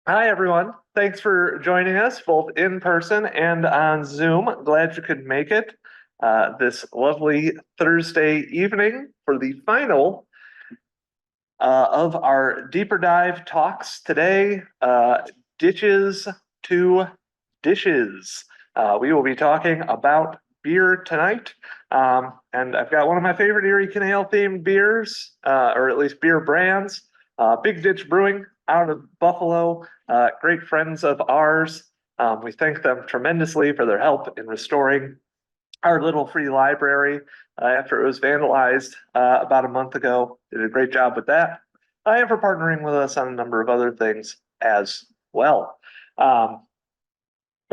Hi, everyone. Thanks for joining us both in person and on Zoom. Glad you could make it this lovely Thursday evening for the final of our deeper dive talks today. Ditches to dishes. We will be talking about beer tonight. And I've got one of my favorite Erie Canal themed beers, or at least beer brands, Big Ditch Brewing out of Buffalo. Great friends of ours. We thank them tremendously for their help in restoring our little free library after it was vandalized about a month ago. Did a great job with that. And for partnering with us on a number of other things as well. And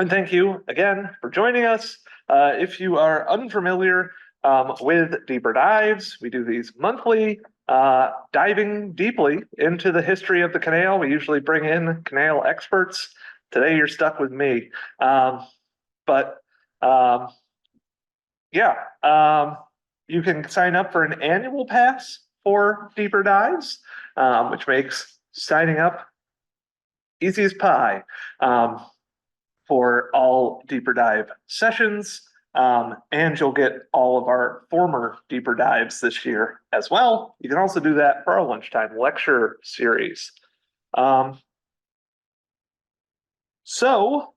thank you again for joining us. If you are unfamiliar with Deeper Dives, we do these monthly, diving deeply into the history of the canal. We usually bring in canal experts. Today, you're stuck with me. But yeah, you can sign up for an annual pass for Deeper Dives, which makes signing up easy as pie. For all deeper dive sessions. And you'll get all of our former deeper dives this year as well. You can also do that for our lunchtime lecture series. So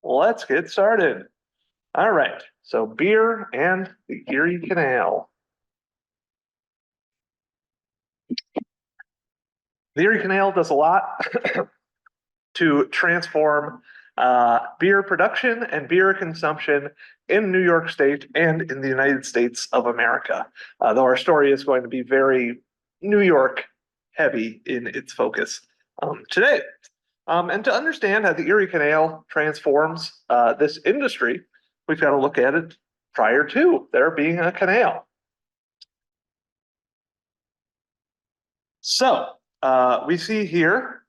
let's get started. All right, so beer and the Erie Canal. The Erie Canal does a lot to transform beer production and beer consumption in New York State and in the United States of America. Though our story is going to be very New York heavy in its focus today. And to understand how the Erie Canal transforms this industry, we've got to look at it prior to there being a canal. So we see here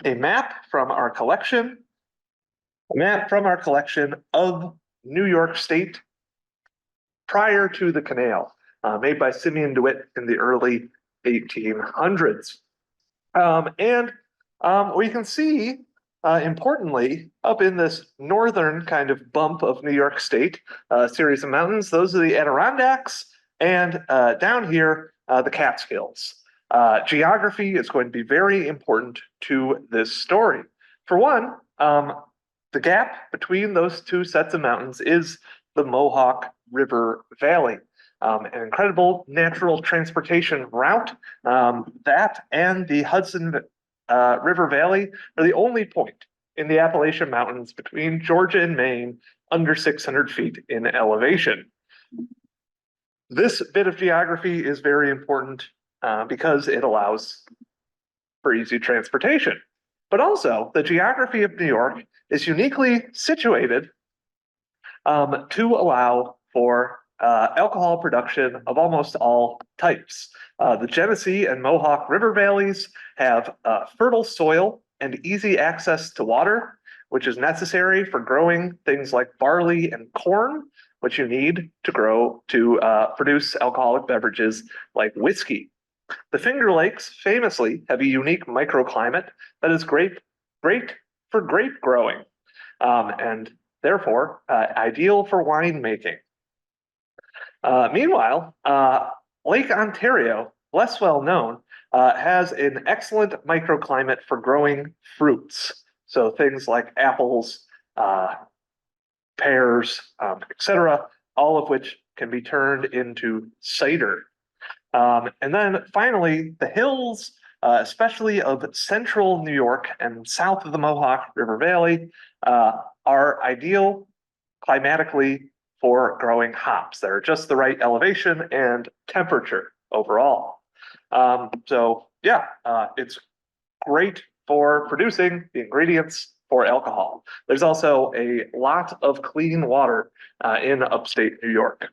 a map from our collection of New York State prior to the canal, made by Simeon DeWitt in the early 1800s. We can see, importantly, up in this northern kind of bump of New York State, a series of mountains, those are the Adirondacks, and down here, the Catskills. Geography is going to be very important to this story. For one, the gap between those two sets of mountains is the Mohawk River Valley, an incredible natural transportation route. That and the Hudson River Valley are the only point in the Appalachian Mountains between Georgia and Maine under 600 feet in elevation. This bit of geography is very important because it allows for easy transportation. But also, the geography of New York is uniquely situated to allow for alcohol production of almost all types. The Genesee and Mohawk River valleys have fertile soil and easy access to water, which is necessary for growing things like barley and corn, which you need to produce alcoholic beverages like whiskey. The Finger Lakes famously have a unique microclimate that is great for grape growing, and therefore ideal for winemaking. Meanwhile, Lake Ontario, less well known, has an excellent microclimate for growing fruits. So things like apples, pears, etc., all of which can be turned into cider. And then finally, the hills, especially of central New York and south of the Mohawk River Valley, are ideal climatically for growing hops. They're just the right elevation and temperature overall. So yeah, it's great for producing the ingredients for alcohol. There's also a lot of clean water in upstate New York.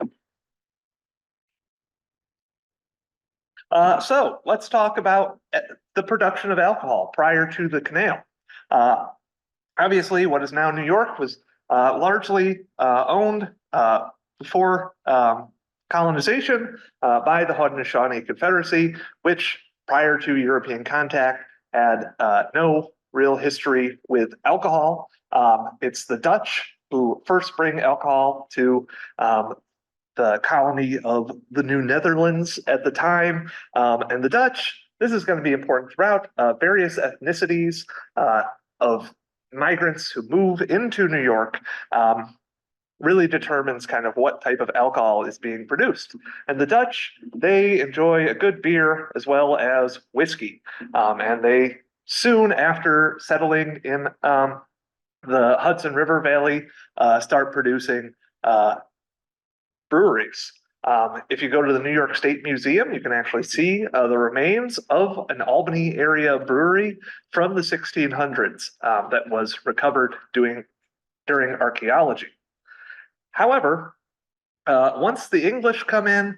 So let's talk about the production of alcohol prior to the canal. Obviously, what is now New York was largely owned before colonization by the Haudenosaunee Confederacy, which prior to European contact, had no real history with alcohol. It's the Dutch who first bring alcohol to the colony of the New Netherlands at the time. And the Dutch, this is going to be important throughout, various ethnicities of migrants who move into New York really determines kind of what type of alcohol is being produced. And the Dutch, they enjoy a good beer as well as whiskey. And they soon after settling in the Hudson River Valley, start producing breweries. If you go to the New York State Museum, you can actually see the remains of an Albany area brewery from the 1600s that was recovered during archaeology. However, once the English come in,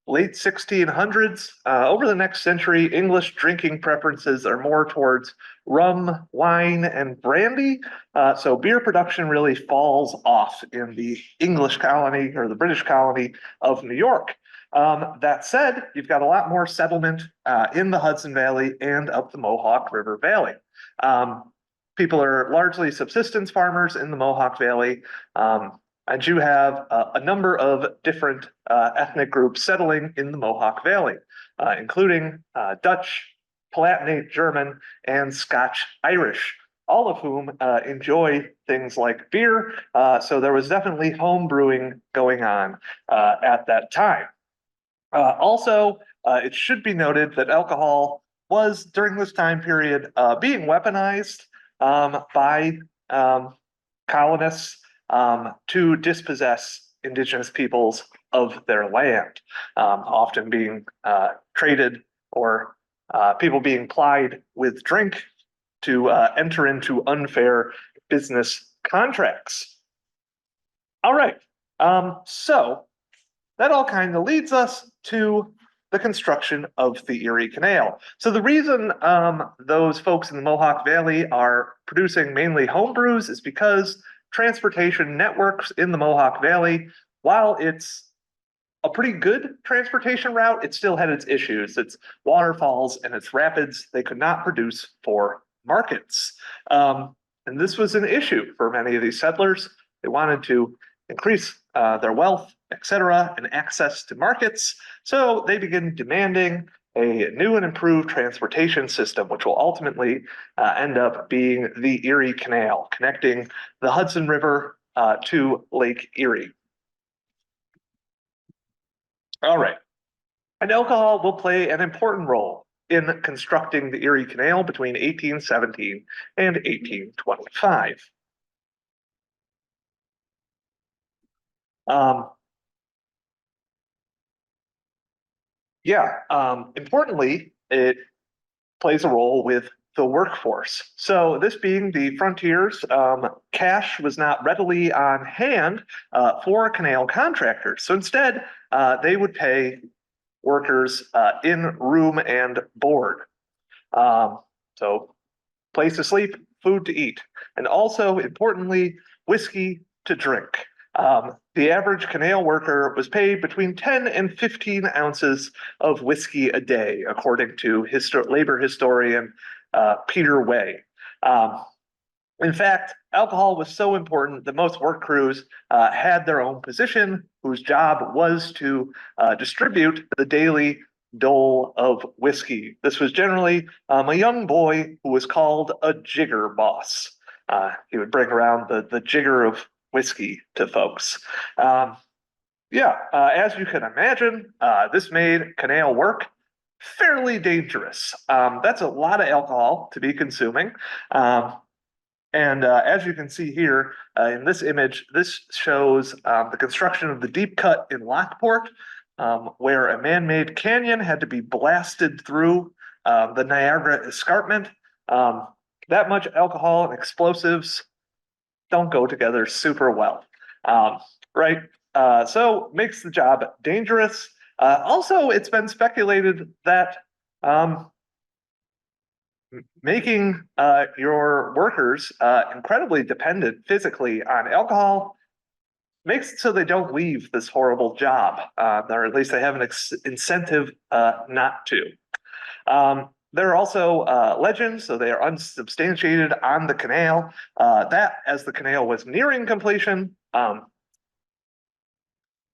late 1600s, over the next century, English drinking preferences are more towards rum, wine, and brandy. So beer production really falls off in the English colony or the British colony of New York. That said, you've got a lot more settlement in the Hudson Valley and up the Mohawk River Valley. People are largely subsistence farmers in the Mohawk Valley. And you have a number of different ethnic groups settling in the Mohawk Valley, including Dutch, Palatinate German, and Scotch Irish, all of whom enjoy things like beer. So there was definitely home brewing going on at that time. Also, it should be noted that alcohol was, during this time period, being weaponized by colonists to dispossess indigenous peoples of their land, often being traded or people being plied with drink to enter into unfair business contracts. All right, so that all kind of leads us to the construction of the Erie Canal. So the reason those folks in the Mohawk Valley are producing mainly home brews is because transportation networks in the Mohawk Valley, while it's a pretty good transportation route, it still had its issues. Its waterfalls and its rapids, they could not produce for markets. And this was an issue for many of these settlers. They wanted to increase their wealth, etc., and access to markets. So they began demanding a new and improved transportation system, which will ultimately end up being the Erie Canal, connecting the Hudson River to Lake Erie. All right. And alcohol will play an important role in constructing the Erie Canal between 1817 and 1825. Importantly, it plays a role with the workforce. So this being the frontiers, cash was not readily on hand for canal contractors. So instead, they would pay workers in room and board. So place to sleep, food to eat, and also importantly, whiskey to drink. The average canal worker was paid between 10 and 15 ounces of whiskey a day, according to labor historian Peter Way. In fact, alcohol was so important that most work crews had their own position, whose job was to distribute the daily dole of whiskey. This was generally a young boy who was called a jigger boss. He would bring around the jigger of whiskey to folks. As you can imagine, this made canal work fairly dangerous. That's a lot of alcohol to be consuming. As you can see here in this image, this shows the construction of the deep cut in Lockport, where a man-made canyon had to be blasted through the Niagara Escarpment. That much alcohol and explosives don't go together super well, right? So makes the job dangerous. Also, it's been speculated that making your workers incredibly dependent physically on alcohol makes it so they don't leave this horrible job, or at least they have an incentive not to. There are also legends, so they are unsubstantiated on the canal, that as the canal was nearing completion,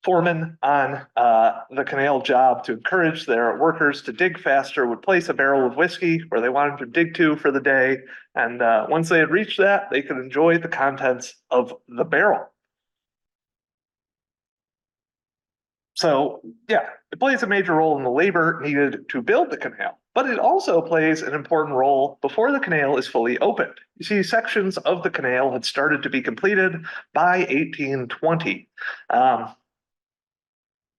foremen on the canal job to encourage their workers to dig faster would place a barrel of whiskey where they wanted to dig to for the day. And once they had reached that, they could enjoy the contents of the barrel. So, yeah, it plays a major role in the labor needed to build the canal, but it also plays an important role before the canal is fully opened. You see, sections of the canal had started to be completed by 1820.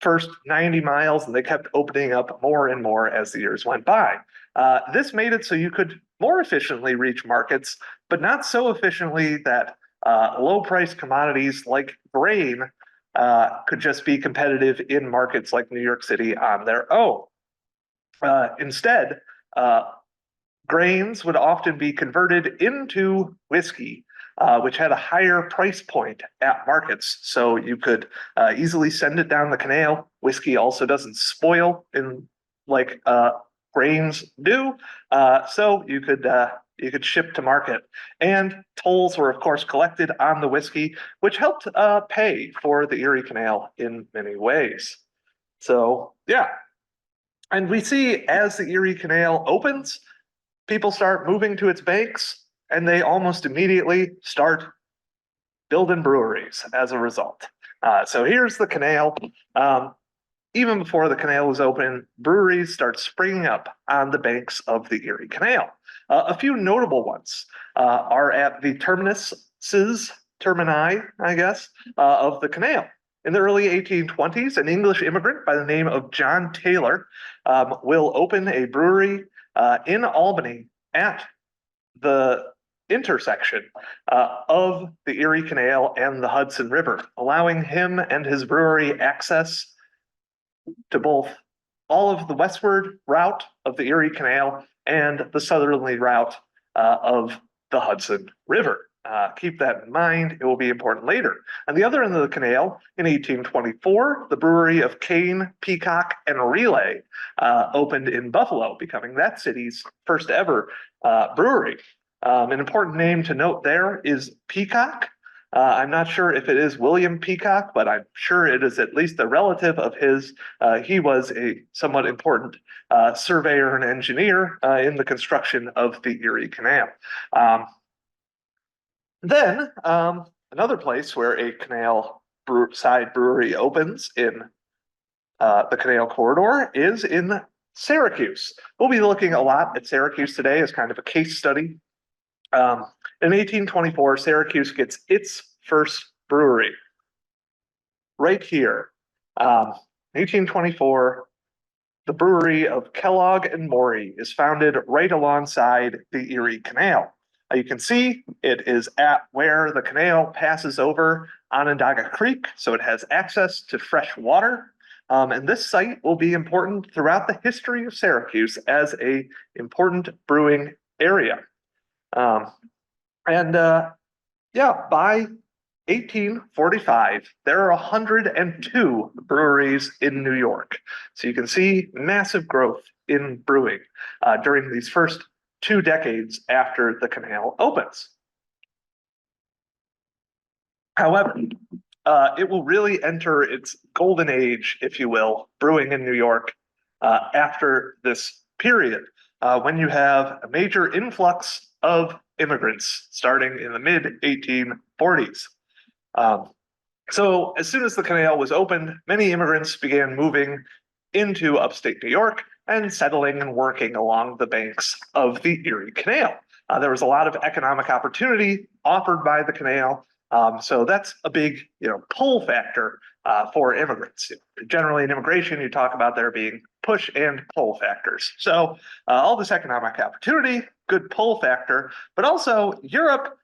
First 90 miles, and they kept opening up more and more as the years went by. This made it so you could more efficiently reach markets, but not so efficiently that low-priced commodities like grain could just be competitive in markets like New York City on their own. Instead, grains would often be converted into whiskey, which had a higher price point at markets. So you could easily send it down the canal. Whiskey also doesn't spoil in like grains do. So you could ship to market. And tolls were, of course, collected on the whiskey, which helped pay for the Erie Canal in many ways. So, yeah. And we see as the Erie Canal opens, people start moving to its banks, and they almost immediately start building breweries as a result. So here's the canal. Even before the canal was open, breweries start springing up on the banks of the Erie Canal. A few notable ones are at the termini, I guess, of the canal. In the early 1820s, an English immigrant by the name of John Taylor will open a brewery in Albany at the intersection of the Erie Canal and the Hudson River, allowing him and his brewery access to both all of the westward route of the Erie Canal and the southerly route of the Hudson River. Keep that in mind. It will be important later. On the other end of the canal, in 1824, the brewery of Cane, Peacock, and Relay opened in Buffalo, becoming that city's first ever brewery. An important name to note there is Peacock. I'm not sure if it is William Peacock, but I'm sure it is at least a relative of his. He was a somewhat important surveyor and engineer in the construction of the Erie Canal. Then another place where a canal side brewery opens in the canal corridor is in Syracuse. We'll be looking a lot at Syracuse today as kind of a case study. In 1824, Syracuse gets its first brewery right here. 1824, the brewery of Kellogg and Morey is founded right alongside the Erie Canal. You can see it is at where the canal passes over Onondaga Creek, so it has access to fresh water. And this site will be important throughout the history of Syracuse as a important brewing area. Yeah, by 1845, there are 102 breweries in New York. So you can see massive growth in brewing during these first 2 decades after the canal opens. However, it will really enter its golden age, if you will, brewing in New York after this period, when you have a major influx of immigrants starting in the mid-1840s. So as soon as the canal was opened, many immigrants began moving into upstate New York and settling and working along the banks of the Erie Canal. There was a lot of economic opportunity offered by the canal. So that's a big, pull factor for immigrants. Generally in immigration, you talk about there being push and pull factors. So all this economic opportunity, good pull factor, but also Europe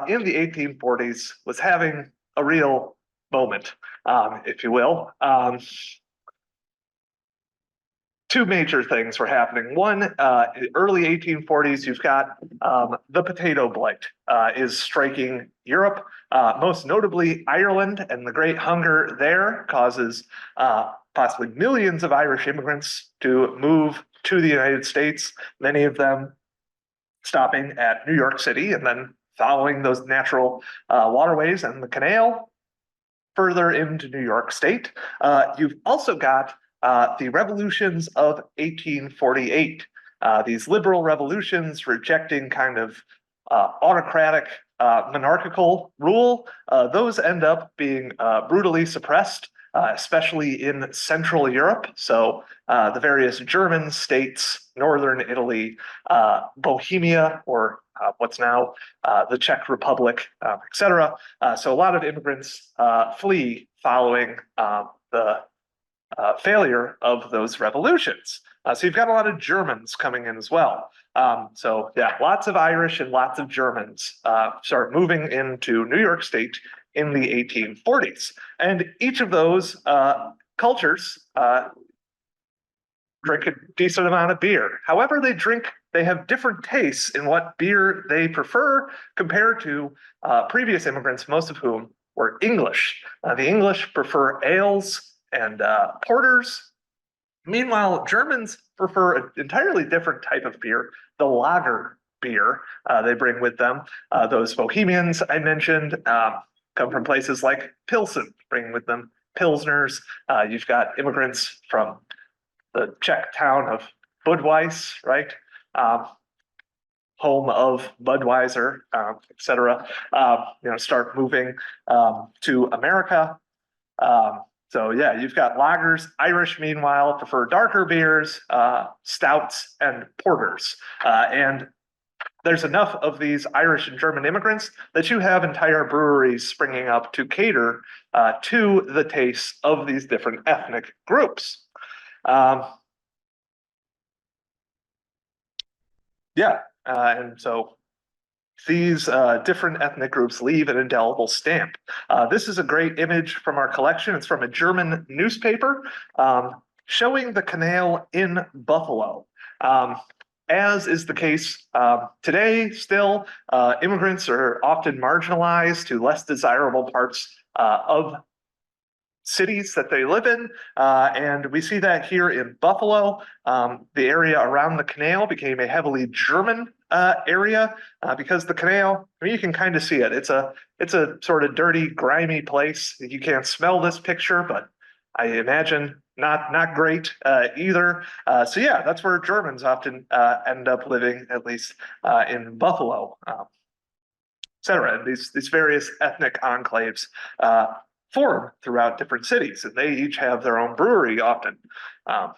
in the 1840s was having a real moment, if you will. 2 major things were happening. One, early 1840s, you've got the potato blight is striking Europe, most notably Ireland, and the Great Hunger there causes possibly millions of Irish immigrants to move to the United States, many of them stopping at New York City and then following those natural waterways and the canal further into New York State. You've also got the revolutions of 1848, these liberal revolutions rejecting kind of autocratic monarchical rule. Those end up being brutally suppressed, especially in Central Europe. So the various German states, Northern Italy, Bohemia, or what's now the Czech Republic, etc. So a lot of immigrants flee following the failure of those revolutions. So you've got a lot of Germans coming in as well. So yeah, lots of Irish and lots of Germans start moving into New York State in the 1840s. And each of those cultures drink a decent amount of beer. However, they have different tastes in what beer they prefer compared to previous immigrants, most of whom were English. The English prefer ales and porters. Meanwhile, Germans prefer an entirely different type of beer, the lager beer they bring with them. Those Bohemians I mentioned come from places like Pilsen, bringing with them Pilsners. You've got immigrants from the Czech town of Budweis, right? Home of Budweiser, etc. Start moving to America. So yeah, you've got lagers. Irish, meanwhile, prefer darker beers, stouts, and porters. And there's enough of these Irish and German immigrants that you have entire breweries springing up to cater to the tastes of these different ethnic groups. And so these different ethnic groups leave an indelible stamp. This is a great image from our collection. It's from a German newspaper showing the canal in Buffalo. As is the case today, still, immigrants are often marginalized to less desirable parts of cities that they live in. And we see that here in Buffalo. The area around the canal became a heavily German area because the canal, I mean, you can kind of see it. It's a sort of dirty, grimy place. You can't smell this picture, but I imagine not great either. So yeah, that's where Germans often end up living, at least in Buffalo, etc. And these various ethnic enclaves form throughout different cities, and they each have their own brewery often. Now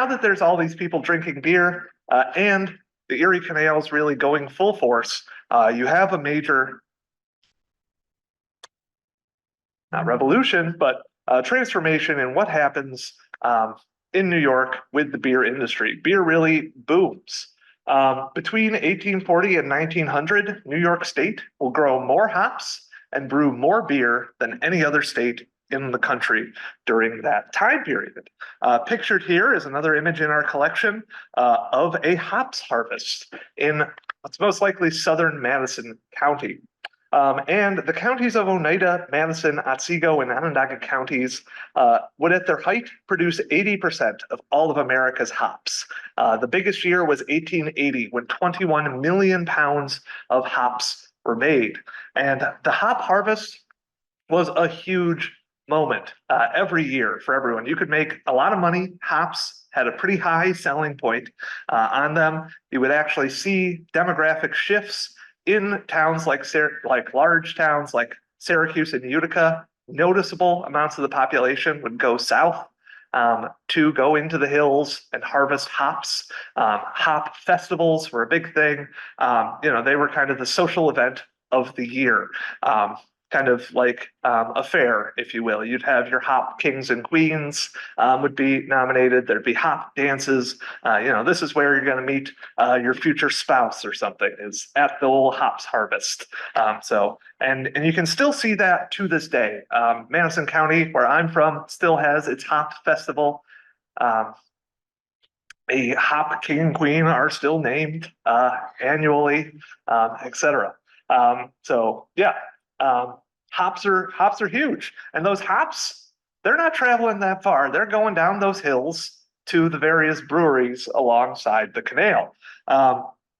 that there's all these people drinking beer and the Erie Canal is really going full force, you have a major, not revolution, but transformation in what happens in New York with the beer industry. Beer really booms. Between 1840 and 1900, New York State will grow more hops and brew more beer than any other state in the country during that time period. Pictured here is another image in our collection of a hops harvest in what's most likely southern Madison County. And the counties of Oneida, Madison, Otsego, and Onondaga counties would at their height produce 80% of all of America's hops. The biggest year was 1880, when 21 million pounds of hops were made. And the hop harvest was a huge moment every year for everyone. You could make a lot of money. Hops had a pretty high selling point on them. You would actually see demographic shifts in towns like large towns like Syracuse and Utica. Noticeable amounts of the population would go south to go into the hills and harvest hops. Hop festivals were a big thing. They were kind of the social event of the year. Kind of like a fair, if you will. You'd have your hop kings and queens would be nominated. There'd be hop dances. This is where you're going to meet your future spouse or something, is at the old hops harvest. And you can still see that to this day. Madison County, where I'm from, still has its hop festival. A hop king and queen are still named annually, etc. Hops are huge, and those hops they're not traveling that far. They're going down those hills to the various breweries alongside the canal.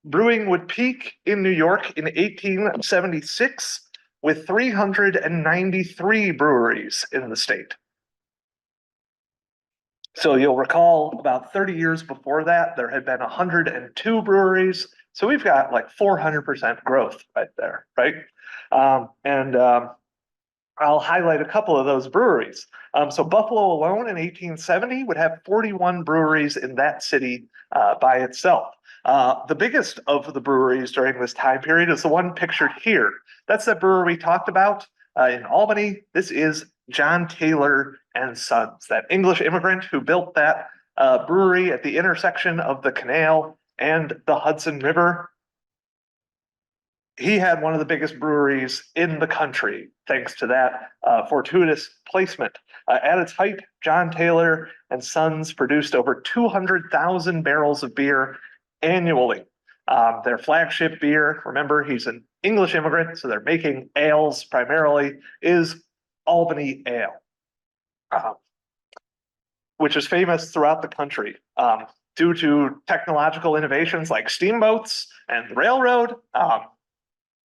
Brewing would peak in New York in 1876 with 393 breweries in the state. So you'll recall about 30 years before that, there had been 102 breweries. So we've got like 400% growth right there, right? I'll highlight a couple of those breweries. So Buffalo alone in 1870 would have 41 breweries in that city by itself. The biggest of the breweries during this time period is the one pictured here. That's the brewery we talked about in Albany. This is John Taylor and Sons, that English immigrant who built that brewery at the intersection of the canal and the Hudson River. He had one of the biggest breweries in the country, thanks to that fortuitous placement. At its height, John Taylor and Sons produced over 200,000 barrels of beer annually. Their flagship beer, remember, he's an English immigrant, so they're making ales primarily, is Albany Ale, which is famous throughout the country. Due to technological innovations like steamboats and the railroad,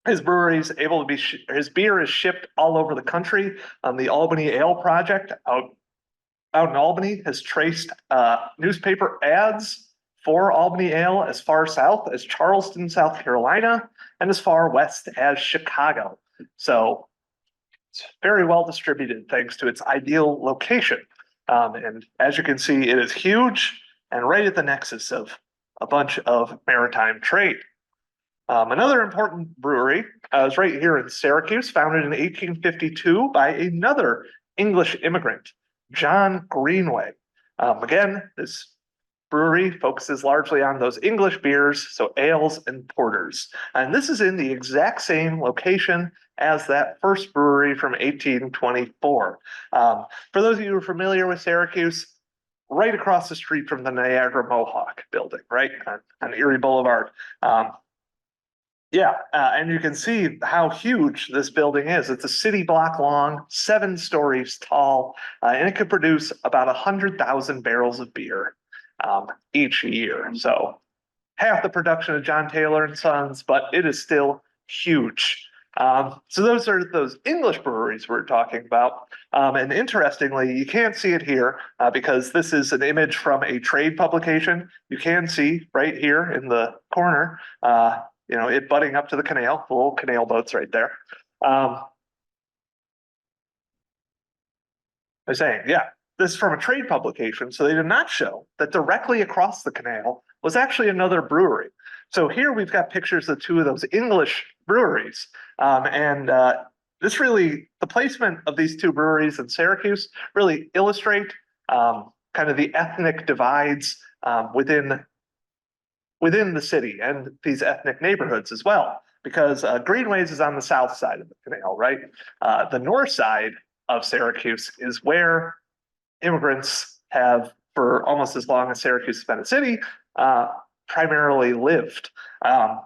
his brewery is able to be, his beer is shipped all over the country. The Albany Ale Project out in Albany has traced newspaper ads for Albany Ale as far south as Charleston, South Carolina, and as far west as Chicago. So it's very well distributed thanks to its ideal location. And as you can see, it is huge and right at the nexus of a bunch of maritime trade. Another important brewery is right here in Syracuse, founded in 1852 by another English immigrant, John Greenway. Again, this brewery focuses largely on those English beers, so ales and porters. And this is in the exact same location as that first brewery from 1824. For those of you who are familiar with Syracuse, right across the street from the Niagara Mohawk building, right on Erie Boulevard. And you can see how huge this building is. It's a city block long, 7 stories tall, and it could produce about 100,000 barrels of beer each year. So half the production of John Taylor and Sons, but it is still huge. So those are those English breweries we're talking about. And interestingly, you can't see it here because this is an image from a trade publication. You can see right here in the corner, it butting up to the canal, the little canal boats right there. I was saying, this is from a trade publication, so they did not show that directly across the canal was actually another brewery. So here we've got pictures of 2 of those English breweries. The placement of these 2 breweries in Syracuse really illustrate kind of the ethnic divides within the city and these ethnic neighborhoods as well, because Greenways is on the south side of the canal, right? The north side of Syracuse is where immigrants have, for almost as long as Syracuse has been a city, primarily lived.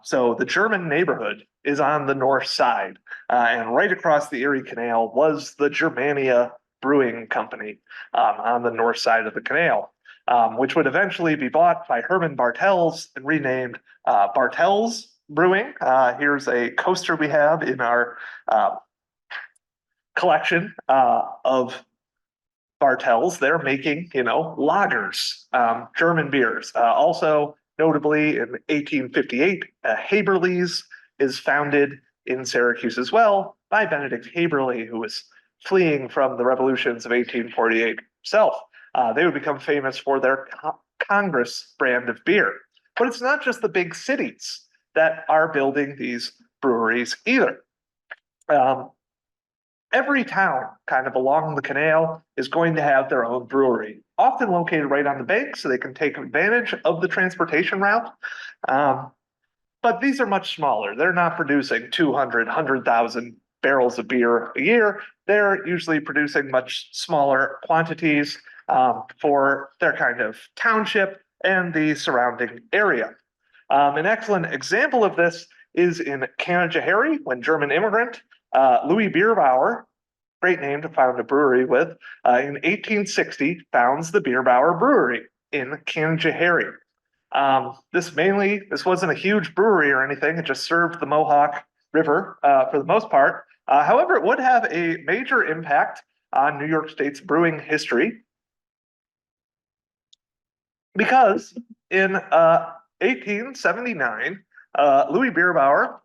So the German neighborhood is on the north side, and right across the Erie Canal was the Germania Brewing Company on the north side of the canal. Which would eventually be bought by Herman Bartels and renamed Bartels Brewing. Here's a coaster we have in our collection of Bartels. They're making, lagers, German beers. Also, notably in 1858, Haberle's is founded in Syracuse as well by Benedict Haberle, who was fleeing from the revolutions of 1848 himself. They would become famous for their Congress brand of beer. But it's not just the big cities that are building these breweries either. Every town kind of along the canal is going to have their own brewery, often located right on the bank so they can take advantage of the transportation route. But these are much smaller. They're not producing 200, 100,000 barrels of beer a year. They're usually producing much smaller quantities for their kind of township and the surrounding area. An excellent example of this is in Canajoharie, when German immigrant Louis Bierbauer great name to found a brewery with, in 1860 founds the Bierbauer Brewery in Canajoharie. This wasn't a huge brewery or anything. It just served the Mohawk River for the most part. However, it would have a major impact on New York State's brewing history because in 1879, Louis Bierbauer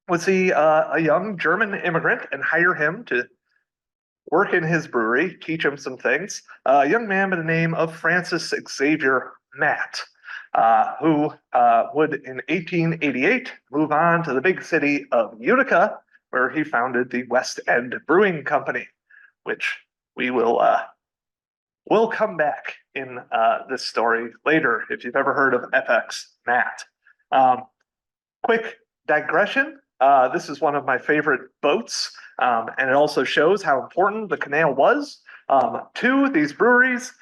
would see a young German immigrant and hire him to work in his brewery, teach him some things. A young man by the name of Francis Xavier Matt, who would in 1888 move on to the big city of Utica, where he founded the West End Brewing Company, which we will come back in this story later if you've ever heard of FX Matt. Quick digression. This is one of my favorite boats, and it also shows how important the canal was to these breweries.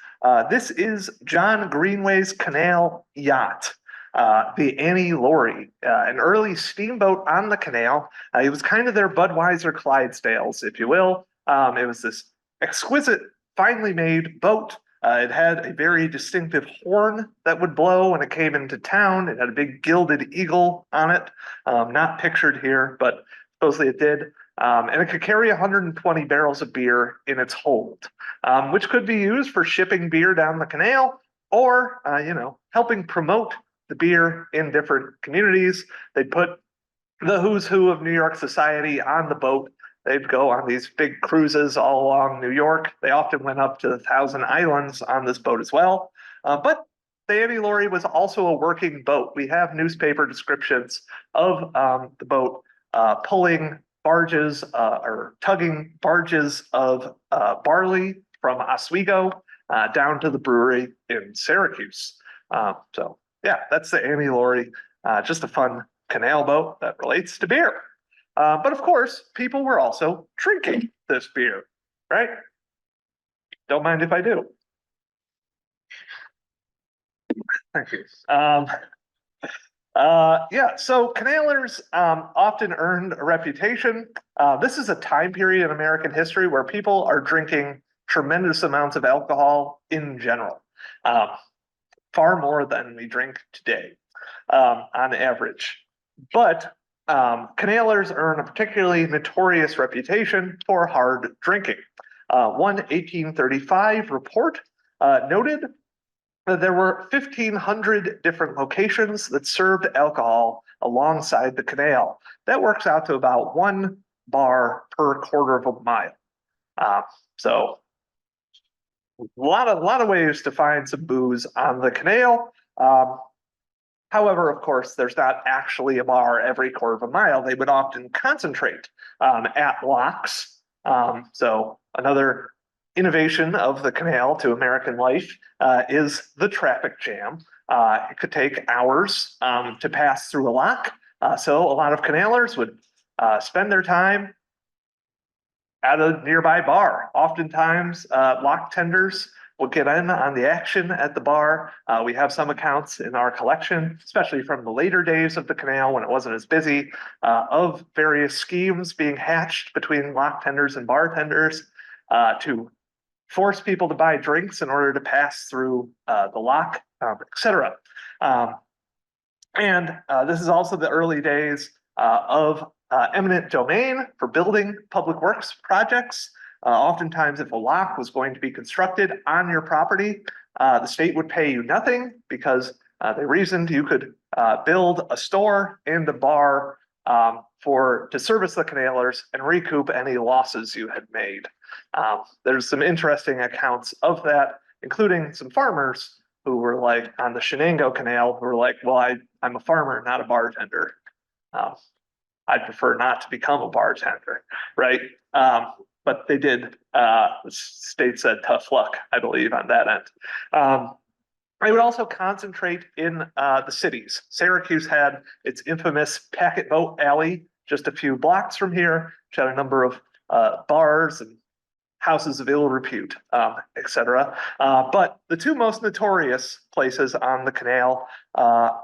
This is John Greenway's canal yacht, the Annie Laurie, an early steamboat on the canal. It was kind of their Budweiser Clydesdales, if you will. It was this exquisite, finely made boat. It had a very distinctive horn that would blow when it came into town. It had a big gilded eagle on it, not pictured here, but supposedly it did. And it could carry 120 barrels of beer in its hold, which could be used for shipping beer down the canal or, helping promote the beer in different communities. They'd put the who's who of New York society on the boat. They'd go on these big cruises all along New York. They often went up to the Thousand Islands on this boat as well. But the Annie Laurie was also a working boat. We have newspaper descriptions of the boat pulling barges or tugging barges of barley from Oswego down to the brewery in Syracuse. So yeah, that's the Annie Laurie, just a fun canal boat that relates to beer. But of course, people were also drinking this beer, right? Don't mind if I do. Thank you. So canalers often earned a reputation. This is a time period in American history where people are drinking tremendous amounts of alcohol in general, far more than we drink today on average. But canalers earn a particularly notorious reputation for hard drinking. One 1835 report noted that there were 1,500 different locations that served alcohol alongside the canal. That works out to about one bar per quarter of a mile. So a lot of ways to find some booze on the canal. However, of course, there's not actually a bar every quarter of a mile. They would often concentrate at locks. So another innovation of the canal to American life is the traffic jam. It could take hours to pass through a lock. So a lot of canalers would spend their time at a nearby bar. Oftentimes, lock tenders would get in on the action at the bar. We have some accounts in our collection, especially from the later days of the canal when it wasn't as busy, of various schemes being hatched between lock tenders and bartenders to force people to buy drinks in order to pass through the lock, etc. This is also the early days of eminent domain for building public works projects. Oftentimes, if a lock was going to be constructed on your property, the state would pay you nothing because they reasoned you could build a store and a bar to service the canalers and recoup any losses you had made. There's some interesting accounts of that, including some farmers who were like on the Shenango Canal who were like, well, I'm a farmer, not a bartender. I'd prefer not to become a bartender, right? But they did. The state said tough luck, I believe, on that end. I would also concentrate in the cities. Syracuse had its infamous Packet Boat Alley just a few blocks from here, which had a number of bars and houses of ill repute, etc. But the two most notorious places on the canal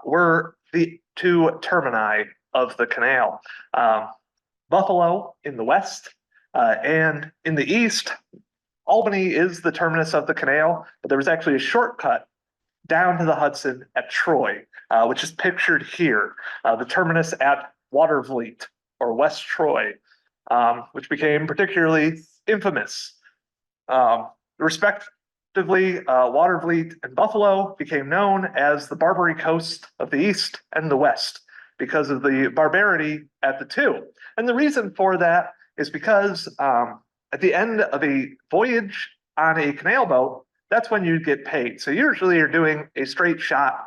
were the two termini of the canal. Buffalo in the west And in the east, Albany is the terminus of the canal, but there was actually a shortcut down to the Hudson at Troy, which is pictured here, the terminus at Watervliet or West Troy, which became particularly infamous. Respectively, Watervliet and Buffalo became known as the Barbary Coast of the East and the West because of the barbarity at the two. And the reason for that is because at the end of a voyage on a canal boat, that's when you get paid. So usually you're doing a straight shot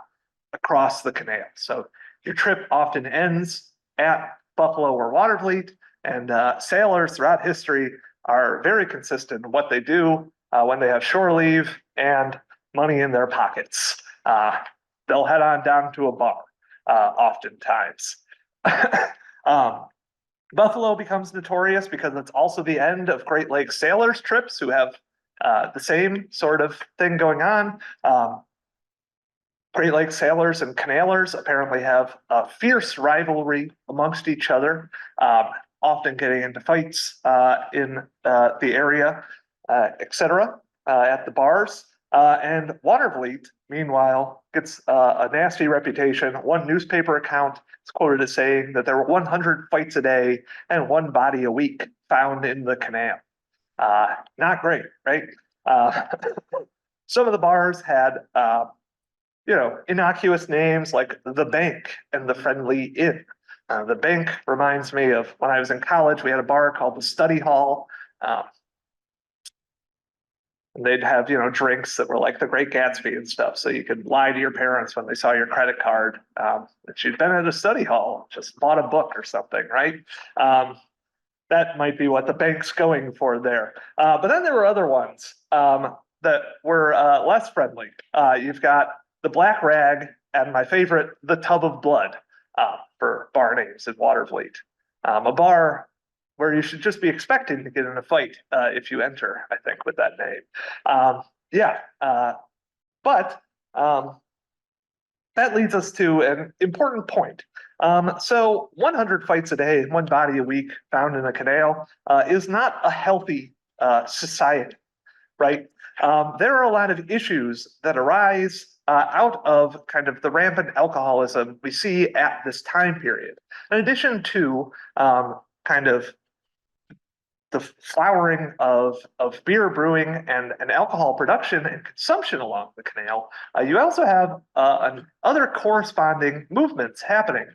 across the canal. So your trip often ends at Buffalo or Watervliet, and sailors throughout history are very consistent in what they do when they have shore leave and money in their pockets. They'll head on down to a bar, oftentimes. Buffalo becomes notorious because it's also the end of Great Lakes sailors' trips who have the same sort of thing going on. Great Lakes sailors and canalers apparently have a fierce rivalry amongst each other, often getting into fights in the area, etc., at the bars. And Watervliet, meanwhile, gets a nasty reputation. One newspaper account is quoted as saying that there were 100 fights a day and one body a week found in the canal. Not great, right? Some of the bars had, innocuous names like the Bank and the Friendly Inn. The Bank reminds me of when I was in college, we had a bar called the Study Hall. And they'd have, drinks that were like the Great Gatsby and stuff. So you could lie to your parents when they saw your credit card that you'd been at a study hall, just bought a book or something, right? That might be what the bank's going for there. But then there were other ones that were less friendly. You've got the Black Rag and my favorite, the Tub of Blood, for bar names in Watervliet. A bar where you should just be expecting to get in a fight if you enter, I think, with that name. But that leads us to an important point. So 100 fights a day, one body a week found in a canal is not a healthy society, right? There are a lot of issues that arise out of kind of the rampant alcoholism we see at this time period. In addition to kind of the flowering of beer brewing and alcohol production and consumption along the canal, you also have other corresponding movements happening.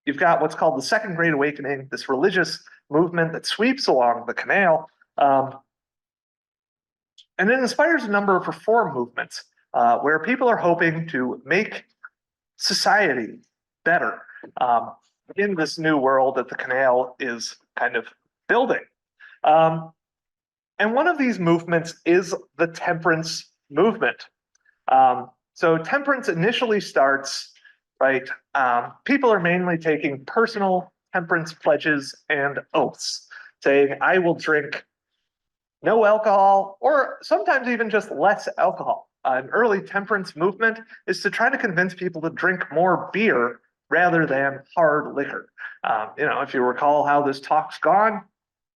You've got what's called the Second Great Awakening, this religious movement that sweeps along the canal. And it inspires a number of reform movements where people are hoping to make society better in this new world that the canal is kind of building. And one of these movements is the temperance movement. So temperance initially starts, right? People are mainly taking personal temperance pledges and oaths, saying, I will drink no alcohol, or sometimes even just less alcohol. An early temperance movement is to try to convince people to drink more beer rather than hard liquor. If you recall how this talk's gone,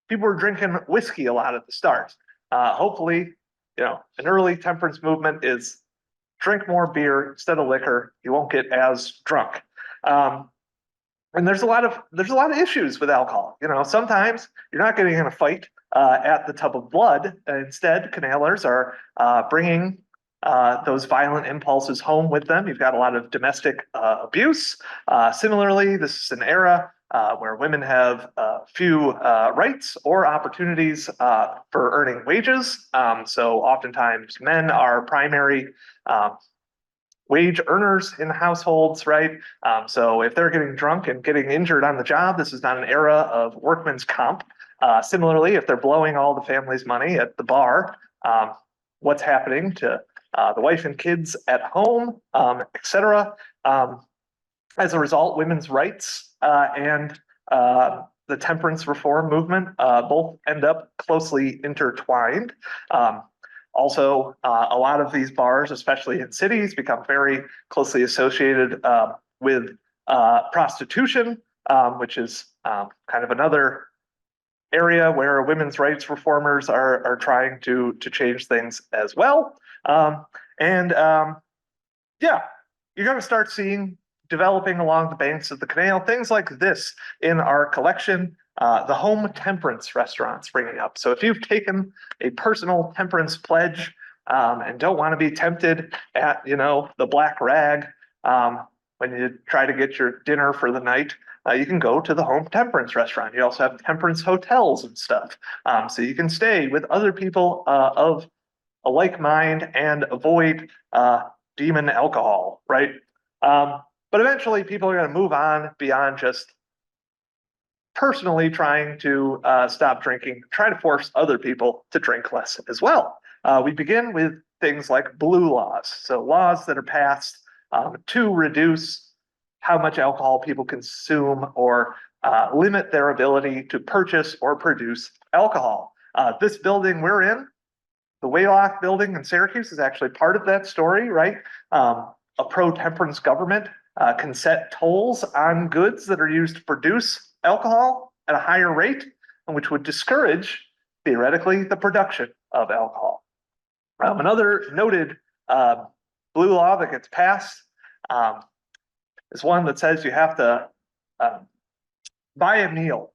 people were drinking whiskey a lot at the start. Hopefully, an early temperance movement is drink more beer instead of liquor. You won't get as drunk. And there's a lot of issues with alcohol. Sometimes you're not getting in a fight at the Tub of Blood. Instead, canalers are bringing those violent impulses home with them. You've got a lot of domestic abuse. Similarly, this is an era where women have few rights or opportunities for earning wages. So oftentimes men are primary wage earners in households, right? So if they're getting drunk and getting injured on the job, this is not an era of workman's comp. Similarly, if they're blowing all the family's money at the bar, what's happening to the wife and kids at home, etc. As a result, women's rights and the temperance reform movement both end up closely intertwined. Also, a lot of these bars, especially in cities, become very closely associated with prostitution, which is kind of another area where women's rights reformers are trying to change things as well. And yeah, you're going to start seeing developing along the banks of the canal things like this in our collection. The home temperance restaurants bringing up. So if you've taken a personal temperance pledge and don't want to be tempted at, the black rag when you try to get your dinner for the night, you can go to the home temperance restaurant. You also have temperance hotels and stuff. So you can stay with other people of a like mind and avoid demon alcohol, right? But eventually people are going to move on beyond just personally trying to stop drinking, try to force other people to drink less as well. We begin with things like blue laws. So laws that are passed to reduce how much alcohol people consume or limit their ability to purchase or produce alcohol. This building we're in, the Waylock building in Syracuse, is actually part of that story, right? A pro-temperance government can set tolls on goods that are used to produce alcohol at a higher rate, and which would discourage, theoretically, the production of alcohol. Another noted blue law that gets passed is one that says you have to buy a meal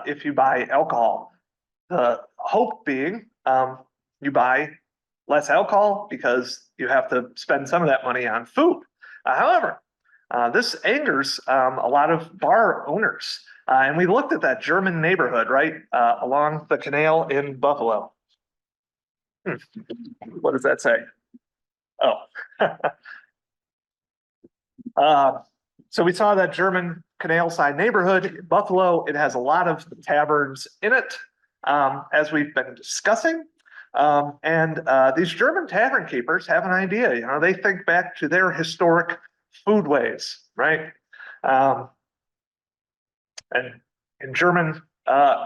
if you buy alcohol. The hope being you buy less alcohol because you have to spend some of that money on food. However, this angers a lot of bar owners. And we looked at that German neighborhood, right, along the canal in Buffalo. What does that say? Oh. So we saw that German canal side neighborhood in Buffalo. It has a lot of taverns in it, as we've been discussing. And these German tavern keepers have an idea. They think back to their historic foodways, right? And in German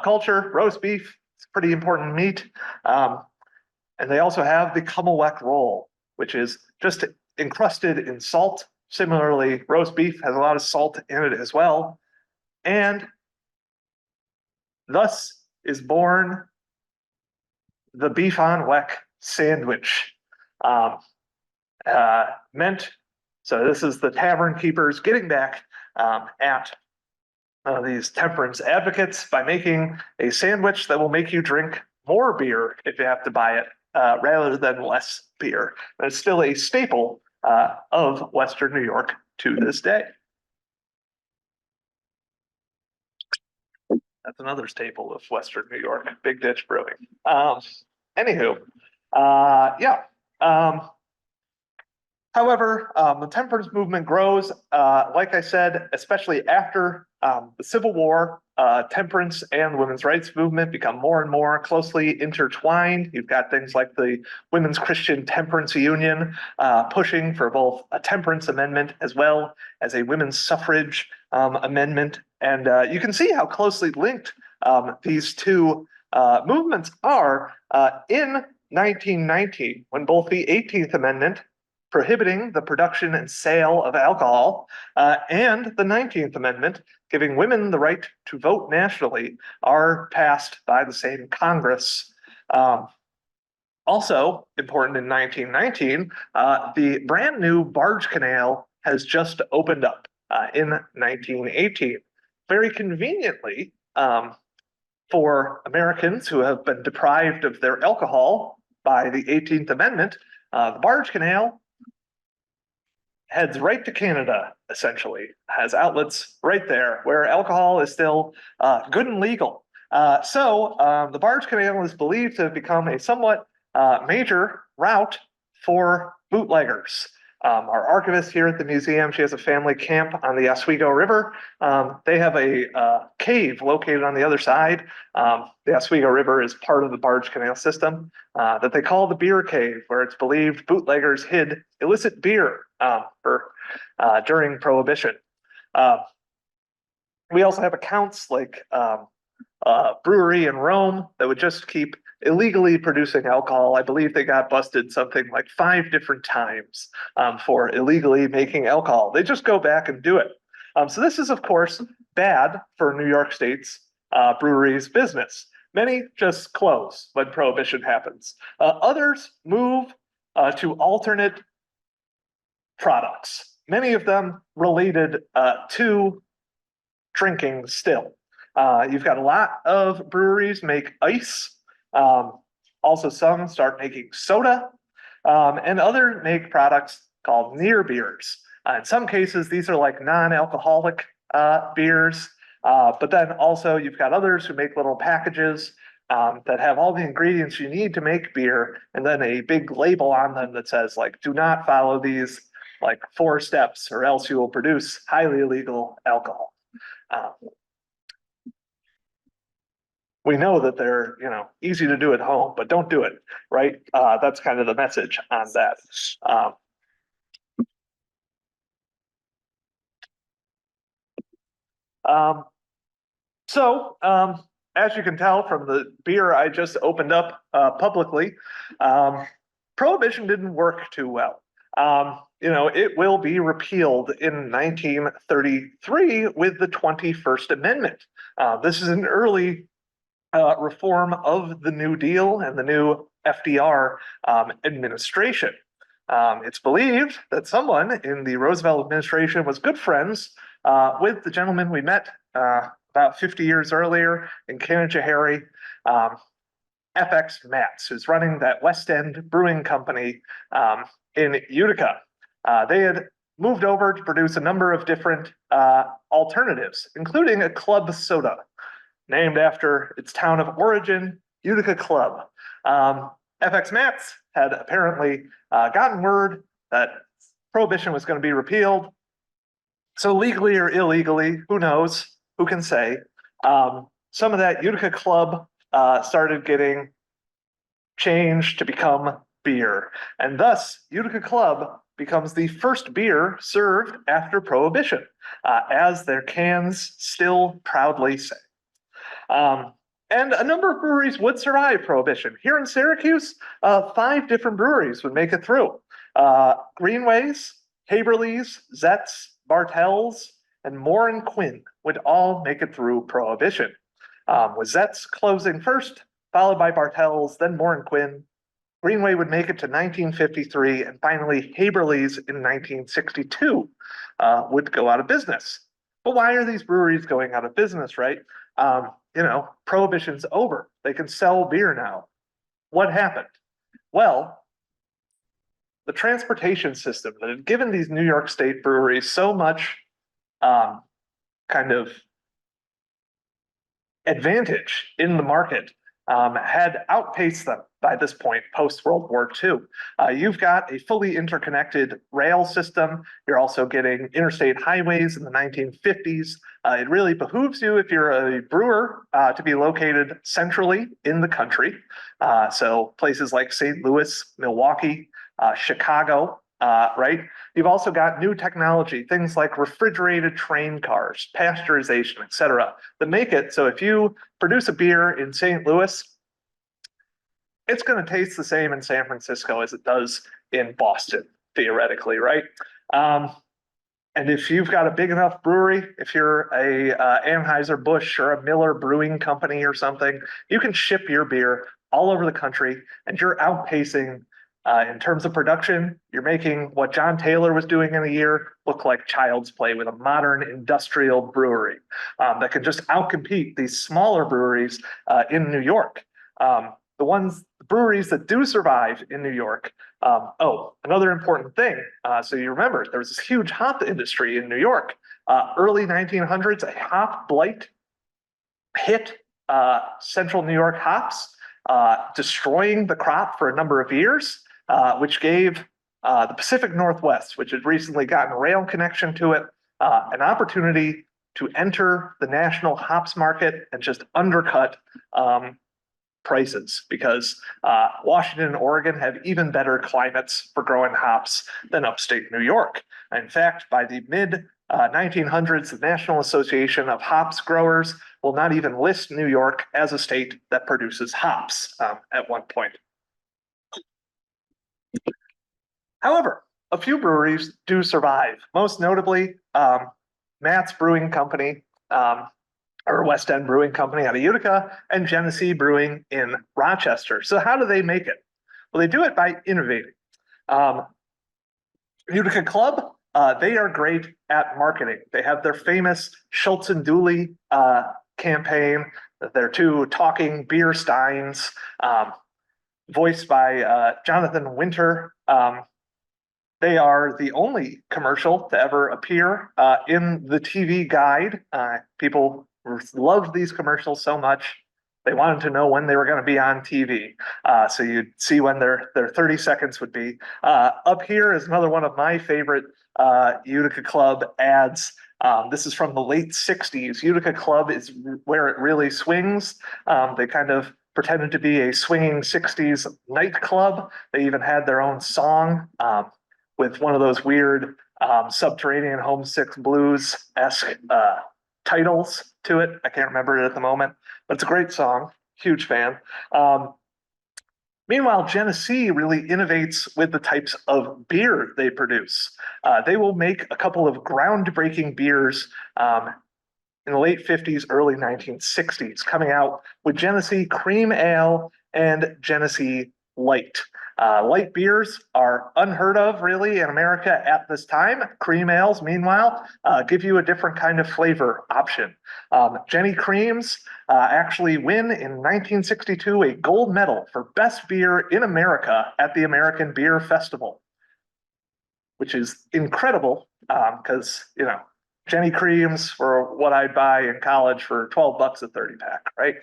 culture, roast beef is pretty important meat. And they also have the Kummelweck roll, which is just encrusted in salt. Similarly, roast beef has a lot of salt in it as well. And thus is born the beef on weck sandwich. So this is the tavern keepers getting back at these temperance advocates by making a sandwich that will make you drink more beer if you have to buy it, rather than less beer. And it's still a staple of Western New York to this day. That's another staple of Western New York, Big Ditch Brewing. Anywho, yeah. However, the temperance movement grows, like I said, especially after the Civil War. Temperance and the women's rights movement become more and more closely intertwined. You've got things like the Women's Christian Temperance Union pushing for both a temperance amendment as well as a women's suffrage amendment. And you can see how closely linked these two movements are in 1919, when both the 18th Amendment prohibiting the production and sale of alcohol, and the 19th Amendment, giving women the right to vote nationally, are passed by the same Congress. Also important in 1919, the brand new barge canal has just opened up in 1918. Very conveniently, for Americans who have been deprived of their alcohol by the 18th Amendment, the barge canal heads right to Canada, essentially, has outlets right there where alcohol is still good and legal. So the barge canal is believed to have become a somewhat major route for bootleggers. Our archivist here at the museum, she has a family camp on the Oswego River. They have a cave located on the other side. The Oswego River is part of the barge canal system that they call the beer cave, where it's believed bootleggers hid illicit beer during Prohibition. We also have accounts like a brewery in Rome that would just keep illegally producing alcohol. I believe they got busted something like 5 different times for illegally making alcohol. They just go back and do it. So this is, of course, bad for New York State's breweries business. Many just close when prohibition happens. Others move to alternate products, many of them related to drinking still. You've got a lot of breweries make ice. Also, some start making soda, and other make products called near beers. In some cases, these are like non-alcoholic beers, but then also you've got others who make little packages that have all the ingredients you need to make beer, and then a big label on them that says like, do not follow these like 4 steps or else you will produce highly illegal alcohol. We know that they're, easy to do at home, but don't do it, right? That's kind of the message on that. So, as you can tell from the beer I just opened up publicly, prohibition didn't work too well. It will be repealed in 1933 with the 21st Amendment. This is an early reform of the New Deal and the new FDR administration. It's believed that someone in the Roosevelt administration was good friends with the gentleman we met about 50 years earlier in Canajoharie, FX Matz, who's running that West End Brewing Company in Utica. They had moved over to produce a number of different alternatives, including a club soda named after its town of origin, Utica Club. FX Matz had apparently gotten word that prohibition was going to be repealed. So legally or illegally, who knows? Who can say? Some of that Utica Club started getting changed to become beer. And thus, Utica Club becomes the first beer served after prohibition, as their cans still proudly say. And a number of breweries would survive prohibition. Here in Syracuse, 5 different breweries would make it through. Greenways, Haberleys, Zetz, Bartels, and Moore and Quinn would all make it through prohibition. With Zetz closing first, followed by Bartels, then Moore and Quinn. Greenway would make it to 1953, and finally Haberleys in 1962 would go out of business. But why are these breweries going out of business, right? Prohibition's over. They can sell beer now. What happened? Well, the transportation system that had given these New York State breweries so much kind of advantage in the market had outpaced them by this point post-World War II. You've got a fully interconnected rail system. You're also getting interstate highways in the 1950s. It really behooves you, if you're a brewer, to be located centrally in the country. So places like St. Louis, Milwaukee, Chicago, right? You've also got new technology, things like refrigerated train cars, pasteurization, et cetera, that make it so if you produce a beer in St. Louis, it's going to taste the same in San Francisco as it does in Boston, theoretically, right? And if you've got a big enough brewery, if you're a Anheuser-Busch or a Miller Brewing Company or something, you can ship your beer all over the country, and you're outpacing in terms of production. You're making what John Taylor was doing in a year look like child's play with a modern industrial brewery that can just outcompete these smaller breweries in New York. The breweries that do survive in New York. Another important thing. So you remember there was this huge hop industry in New York. Early 1900s, a hop blight hit central New York hops, destroying the crop for a number of years, which gave the Pacific Northwest, which had recently gotten a rail connection to it, an opportunity to enter the national hops market and just undercut prices, because Washington and Oregon have even better climates for growing hops than upstate New York. In fact, by the mid 1900s, the National Association of Hops Growers will not even list New York as a state that produces hops at one point. However, a few breweries do survive, most notably Matt's Brewing Company or West End Brewing Company out of Utica, and Genesee Brewing in Rochester. So how do they make it? Well, they do it by innovating. Um, Utica Club, they are great at marketing. They have their famous Schultz and Dooley campaign, their two talking beer steins, voiced by Jonathan Winter. They are the only commercial to ever appear in the TV guide. People loved these commercials so much. They wanted to know when they were going to be on TV. So you'd see when their 30 seconds would be. Up here is another one of my favorite Utica Club ads. This is from the late 60s. Utica Club is where it really swings. They kind of pretended to be a swinging 60s nightclub. They even had their own song. With one of those weird subterranean homesick blues-esque titles to it. I can't remember it at the moment, but it's a great song. Huge fan. Meanwhile, Genesee really innovates with the types of beer they produce. They will make a couple of groundbreaking beers in the late 50s, early 1960s, coming out with Genesee Cream Ale and Genesee Light. Light beers are unheard of, really, in America at this time. Cream ales, meanwhile, give you a different kind of flavor option. Genny Creams actually win in 1962 a gold medal for best beer in America at the American Beer Festival, which is incredible because, Genny Creams were what I'd buy in college for 12 bucks a 30 pack, right?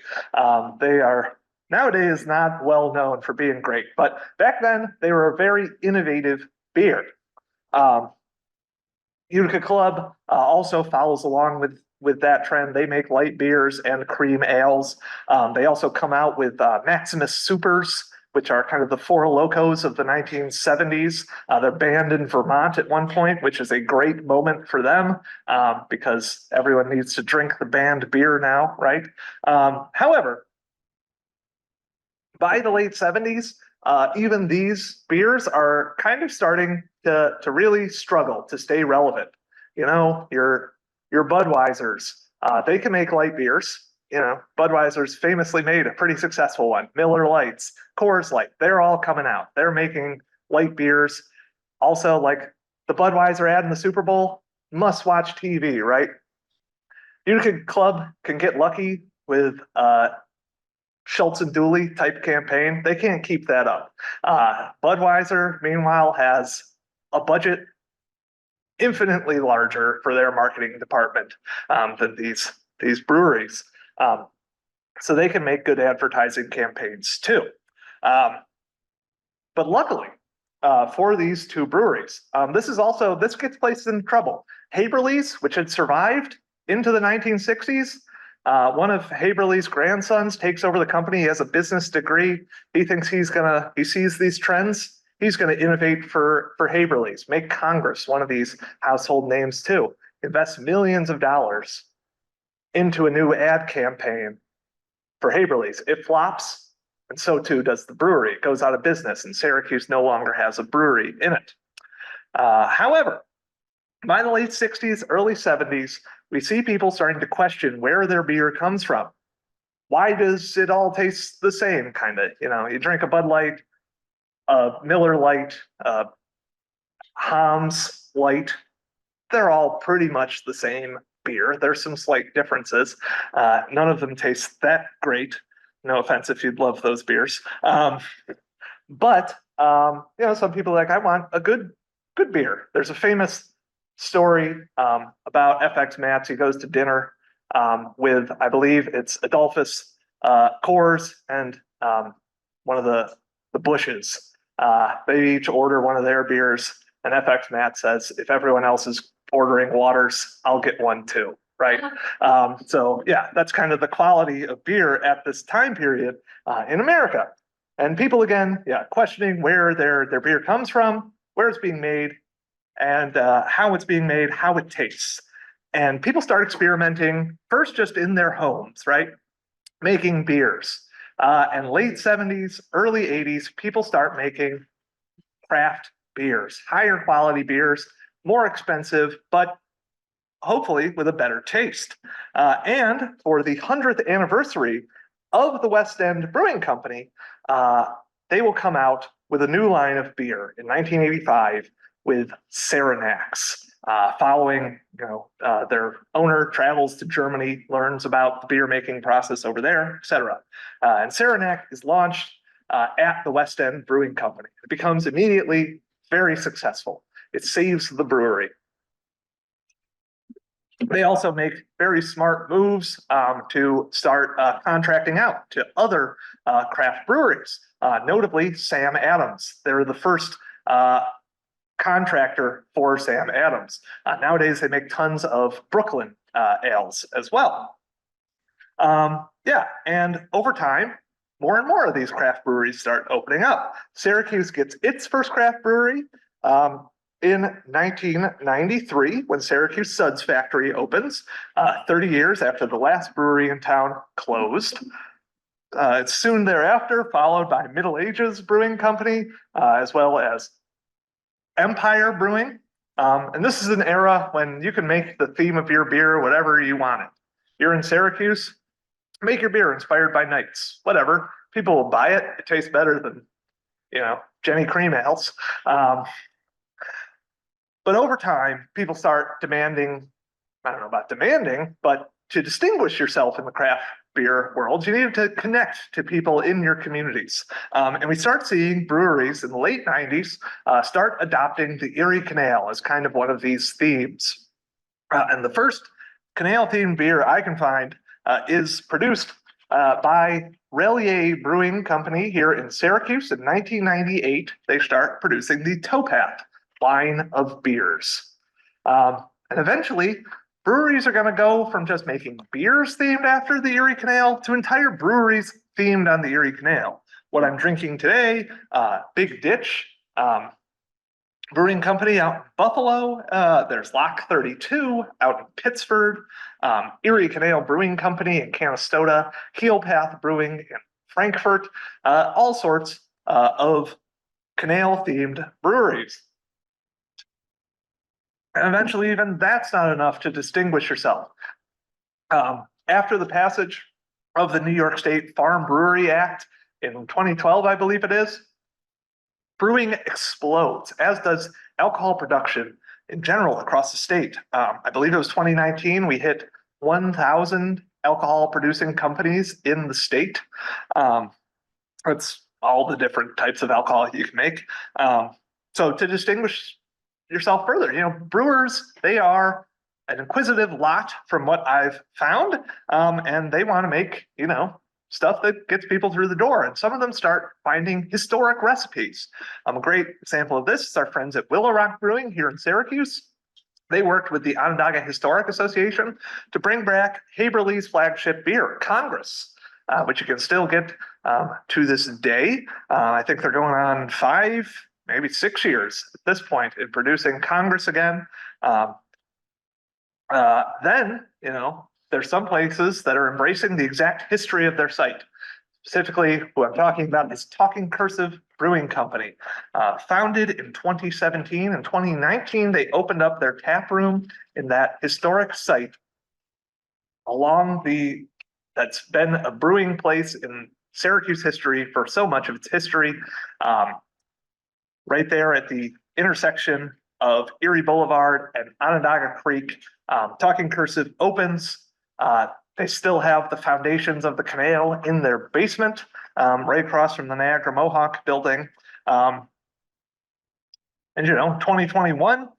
They are nowadays not well known for being great, but back then they were a very innovative beer. Utica Club also follows along with that trend. They make light beers and cream ales. They also come out with Maximus Supers, which are kind of the Four Locos of the 1970s. They're banned in Vermont at one point, which is a great moment for them because everyone needs to drink the banned beer now, right? However, by the late 70s, even these beers are kind of starting to really struggle to stay relevant. Your Budweisers, they can make light beers. Budweiser's famously made a pretty successful one. Miller Lights, Coors Light, they're all coming out. They're making light beers. Also, like the Budweiser ad in the Super Bowl, must watch TV, right? Utica Club can get lucky with Schultz and Dooley type campaign. They can't keep that up. Budweiser, meanwhile, has a budget infinitely larger for their marketing department than these breweries. So they can make good advertising campaigns too. But luckily for these two breweries, this gets placed in trouble. Haverly's, which had survived into the 1960s, one of Haverly's grandsons takes over the company. He has a business degree. He thinks he sees these trends. He's going to innovate for Haverly's, make Congress one of these household names too, invest millions of dollars into a new ad campaign for Haverly's. It flops, and so too does the brewery. It goes out of business, and Syracuse no longer has a brewery in it. However, by the late 60s, early 70s, we see people starting to question where their beer comes from. Why does it all taste the same, kind of? You drink a Bud Light, a Miller Light, Hamm's Light. They're all pretty much the same beer. There's some slight differences. None of them taste that great. No offense if you'd love those beers. But some people are like, I want a good beer. There's a famous story about FX Matz. He goes to dinner with, I believe it's Adolphus Coors and one of the Bushes. They each order one of their beers, and FX Matz says, if everyone else is ordering waters, I'll get one too, right? So yeah, that's kind of the quality of beer at this time period in America. And people, again, questioning where their beer comes from, where it's being made, and how it's being made, how it tastes. And people start experimenting first just in their homes, right? Making beers. And late 70s, early 80s, people start making craft beers, higher quality beers, more expensive, but hopefully with a better taste. And for the 100th anniversary of the West End Brewing Company, they will come out with a new line of beer in 1985 with Saranacs. Following, their owner travels to Germany, learns about the beer making process over there, etc. And Saranac is launched at the West End Brewing Company. It becomes immediately very successful. It saves the brewery. They also make very smart moves to start contracting out to other craft breweries, notably Sam Adams. They're the first contractor for Sam Adams. Nowadays, they make tons of Brooklyn ales as well. Yeah, and over time, more and more of these craft breweries start opening up. Syracuse gets its first craft brewery in 1993 when Syracuse Suds Factory opens, 30 years after the last brewery in town closed. It's soon thereafter followed by Middle Ages Brewing Company, as well as Empire Brewing. And this is an era when you can make the theme of your beer whatever you want it. You're in Syracuse, make your beer inspired by knights, whatever. People will buy it. It tastes better than, Jenny Cream ales. But over time, people start demanding, I don't know about demanding, but to distinguish yourself in the craft beer world, you need to connect to people in your communities. And we start seeing breweries in the late 90s start adopting the Erie Canal as kind of one of these themes. And the first canal-themed beer I can find is produced by Relier Brewing Company here in Syracuse. In 1998, they start producing the Towpath line of beers. And eventually, breweries are going to go from just making beers themed after the Erie Canal to entire breweries themed on the Erie Canal. What I'm drinking today, Big Ditch Brewing Company out in Buffalo. There's Lock 32 out in Pittsford. Erie Canal Brewing Company in Canastota. Keelpath Brewing in Frankfurt. All sorts of canal-themed breweries. And eventually, even that's not enough to distinguish yourself. After the passage of the New York State Farm Brewery Act in 2012, I believe it is, brewing explodes, as does alcohol production in general across the state. I believe it was 2019, we hit 1,000 alcohol producing companies in the state. That's all the different types of alcohol you can make. So to distinguish yourself further, brewers, they are an inquisitive lot from what I've found, and they want to make, stuff that gets people through the door. And some of them start finding historic recipes. A great example of this is our friends at Willow Rock Brewing here in Syracuse. They worked with the Onondaga Historic Association to bring back Haberly's flagship beer, Congress, which you can still get to this day. I think they're going on 5, maybe 6 years at this point in producing Congress again. Then, there's some places that are embracing the exact history of their site. Specifically, who I'm talking about is Talking Cursive Brewing Company. Founded in 2017 and 2019, they opened up their tap room in that historic site that's been a brewing place in Syracuse history for so much of its history. Right there at the intersection of Erie Boulevard and Onondaga Creek, Talking Cursive opens. They still have the foundations of the canal in their basement, right across from the Niagara Mohawk building. And 2021,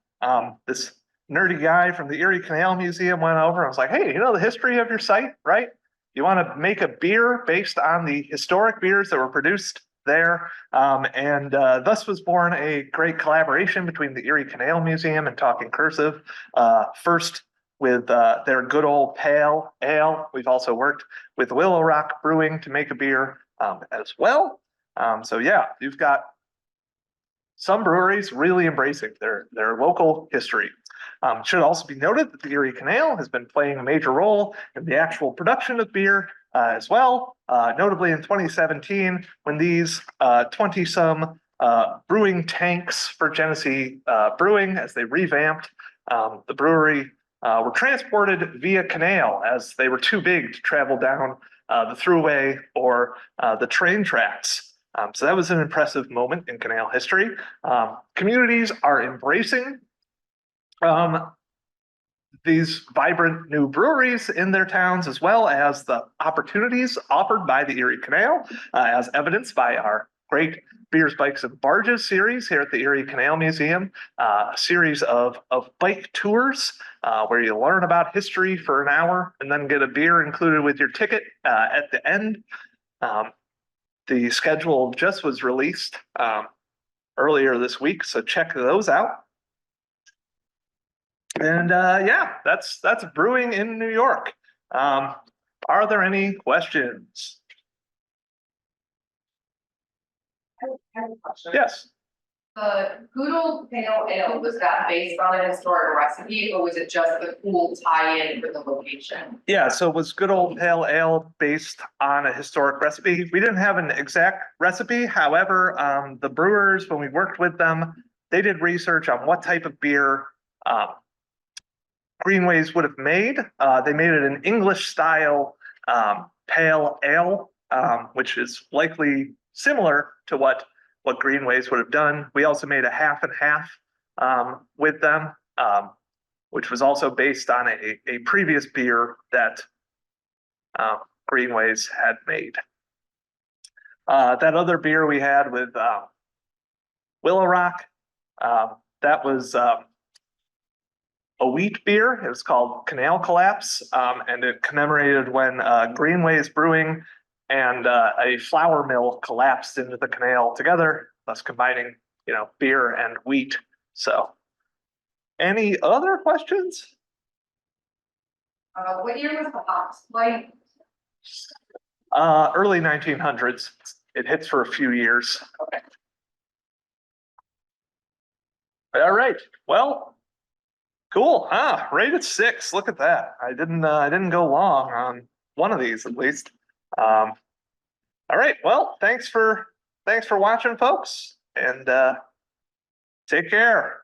this nerdy guy from the Erie Canal Museum went over and was like, hey, the history of your site, right? You want to make a beer based on the historic beers that were produced there. And thus was born a great collaboration between the Erie Canal Museum and Talking Cursive. First, with their good old pale ale. We've also worked with Willow Rock Brewing to make a beer as well. So yeah, you've got some breweries really embracing their local history. Should also be noted that the Erie Canal has been playing a major role in the actual production of beer as well. Notably in 2017, when these 20-some brewing tanks for Genesee Brewing, as they revamped the brewery, were transported via canal as they were too big to travel down the thruway or the train tracks. So that was an impressive moment in canal history. Communities are embracing these vibrant new breweries in their towns, as well as the opportunities offered by the Erie Canal, as evidenced by our great Beers, Bikes, and Barges series here at the Erie Canal Museum, a series of bike tours where you learn about history for an hour and then get a beer included with your ticket at the end. The schedule just was released earlier this week, so check those out. And yeah, that's brewing in New York. Are there any questions? I have a question. Yes. The good old pale ale, was that based on a historic recipe or was it just the cool tie-in for the location? Yeah, so it was good old pale ale based on a historic recipe. We didn't have an exact recipe. However, the brewers, when we worked with them, they did research on what type of beer Greenways would have made. They made it an English style pale ale, which is likely similar to what Greenways would have done. We also made a half and half with them, which was also based on a previous beer that Greenways had made. That other beer we had with Willow Rock, that was a wheat beer. It was called Canal Collapse, and it commemorated when Greenways Brewing and a flour mill collapsed into the canal together, thus combining, beer and wheat. So, any other questions? What year was the hops like? Early 1900s. It hits for a few years. Okay. All right. Well, cool. Right at 6. Look at that. I didn't go long on one of these at least. All right. Well, thanks for watching, folks, and take care.